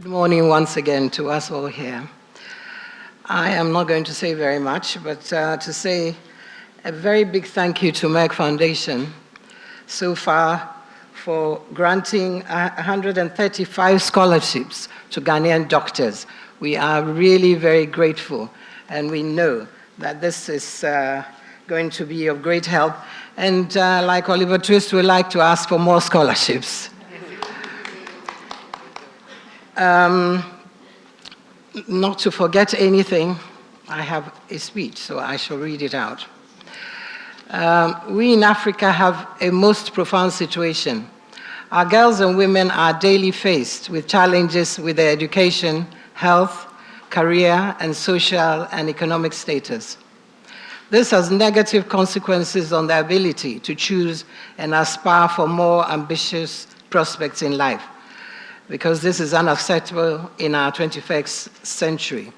Good morning once again to us all here. I am not going to say very much, but to say a very big thank you to Merck Foundation so far for granting 135 scholarships to Ghanaian doctors. We are really very grateful, and we know that this is going to be of great help. And like Oliver Twist, we like to ask for more scholarships. Not to forget anything, I have a speech, so I shall read it out. We in Africa have a most profound situation. Our girls and women are daily faced with challenges with their education, health, career, and social and economic status. This has negative consequences on their ability to choose and aspire for more ambitious prospects in life, because this is unacceptable in our 21st century.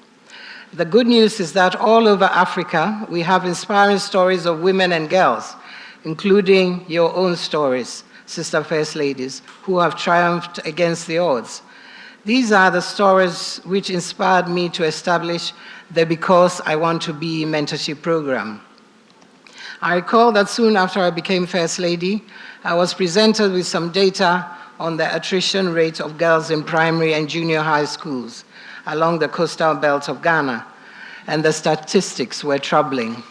The good news is that all over Africa, we have inspiring stories of women and girls, including your own stories, Sister First Ladies, who have triumphed against the odds. These are the stories which inspired me to establish the Because I Want to Be mentorship program. I recall that soon after I became First Lady, I was presented with some data on the attrition rate of girls in primary and junior high schools along the coastal belt of Ghana, and the statistics were troubling.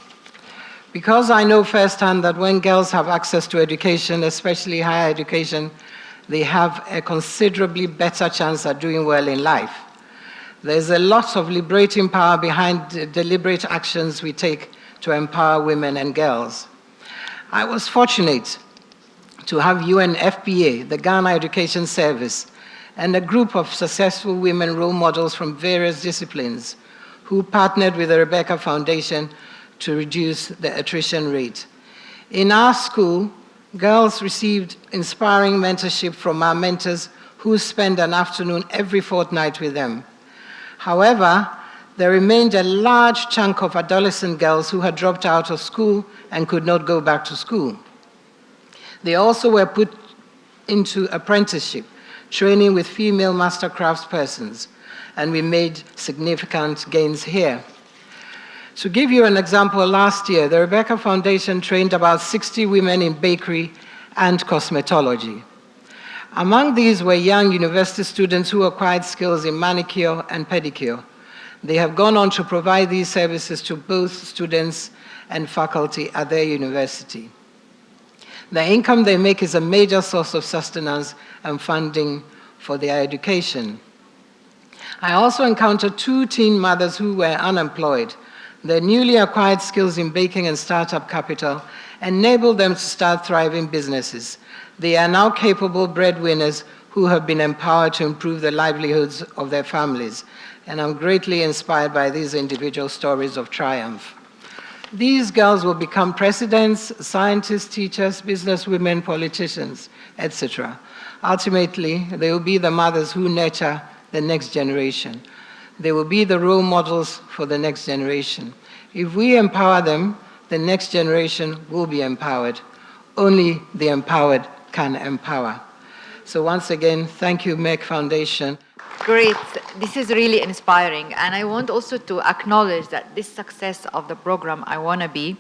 Because I know firsthand that when girls have access to education, especially higher education, they have a considerably better chance at doing well in life. There's a lot of liberating power behind the deliberate actions we take to empower women and girls. I was fortunate to have UNFPA, the Ghana Education Service, and a group of successful women role models from various disciplines who partnered with the Rebecca Foundation to reduce the attrition rate. In our school, girls received inspiring mentorship from our mentors who spent an afternoon every fortnight with them. However, there remained a large chunk of adolescent girls who had dropped out of school and could not go back to school. They also were put into apprenticeship, training with female master craftspersons, and we made significant gains here. To give you an example, last year, the Rebecca Foundation trained about 60 women in bakery and cosmetology. Among these were young university students who acquired skills in manicure and pedicure. They have gone on to provide these services to both students and faculty at their university. The income they make is a major source of sustenance and funding for their education. I also encountered 2 teen mothers who were unemployed. Their newly acquired skills in baking and startup capital enabled them to start thriving businesses. They are now capable breadwinners who have been empowered to improve the livelihoods of their families. And I'm greatly inspired by these individual stories of triumph. These girls will become presidents, scientists, teachers, businesswomen, politicians, etc. Ultimately, they will be the mothers who nurture the next generation. They will be the role models for the next generation. If we empower them, the next generation will be empowered. Only the empowered can empower. So once again, thank you, Merck Foundation. Great. This is really inspiring. And I want also to acknowledge that this success of the program, I Wanna Be,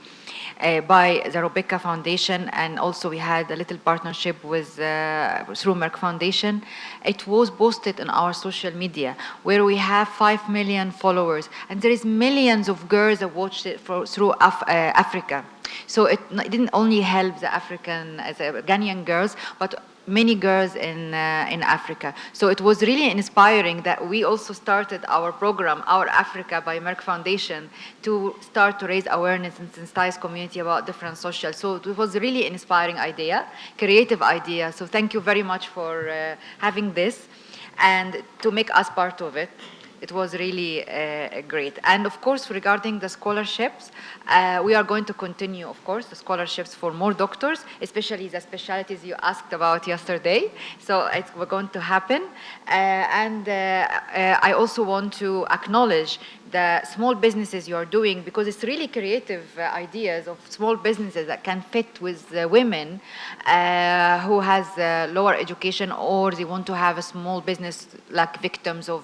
by the Rebecca Foundation, and also we had a little partnership with through Merck Foundation. It was posted on our social media, where we have 5 million followers, and there is millions of girls that watched it through Africa. So it didn't only help the Ghanaian girls, but many girls in Africa. So it was really inspiring that we also started our program, Our Africa by Merck Foundation, to start to raise awareness and sensitize community about different social. So it was a really inspiring idea, creative idea. So thank you very much for having this and to make us part of it. it was really great. And of course, regarding the scholarships, we are going to continue, of course, the scholarships for more doctors, especially the specialties you asked about yesterday. So it's going to happen. I also want to acknowledge the small businesses you are doing, because it's really creative ideas of small businesses that can fit with the women who has lower education, or they want to have a small business like victims of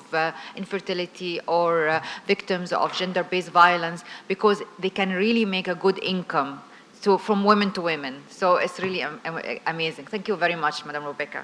infertility or victims of gender-based violence, because they can really make a good income from women to women. So it's really amazing. Thank you very much, Madam Rebecca.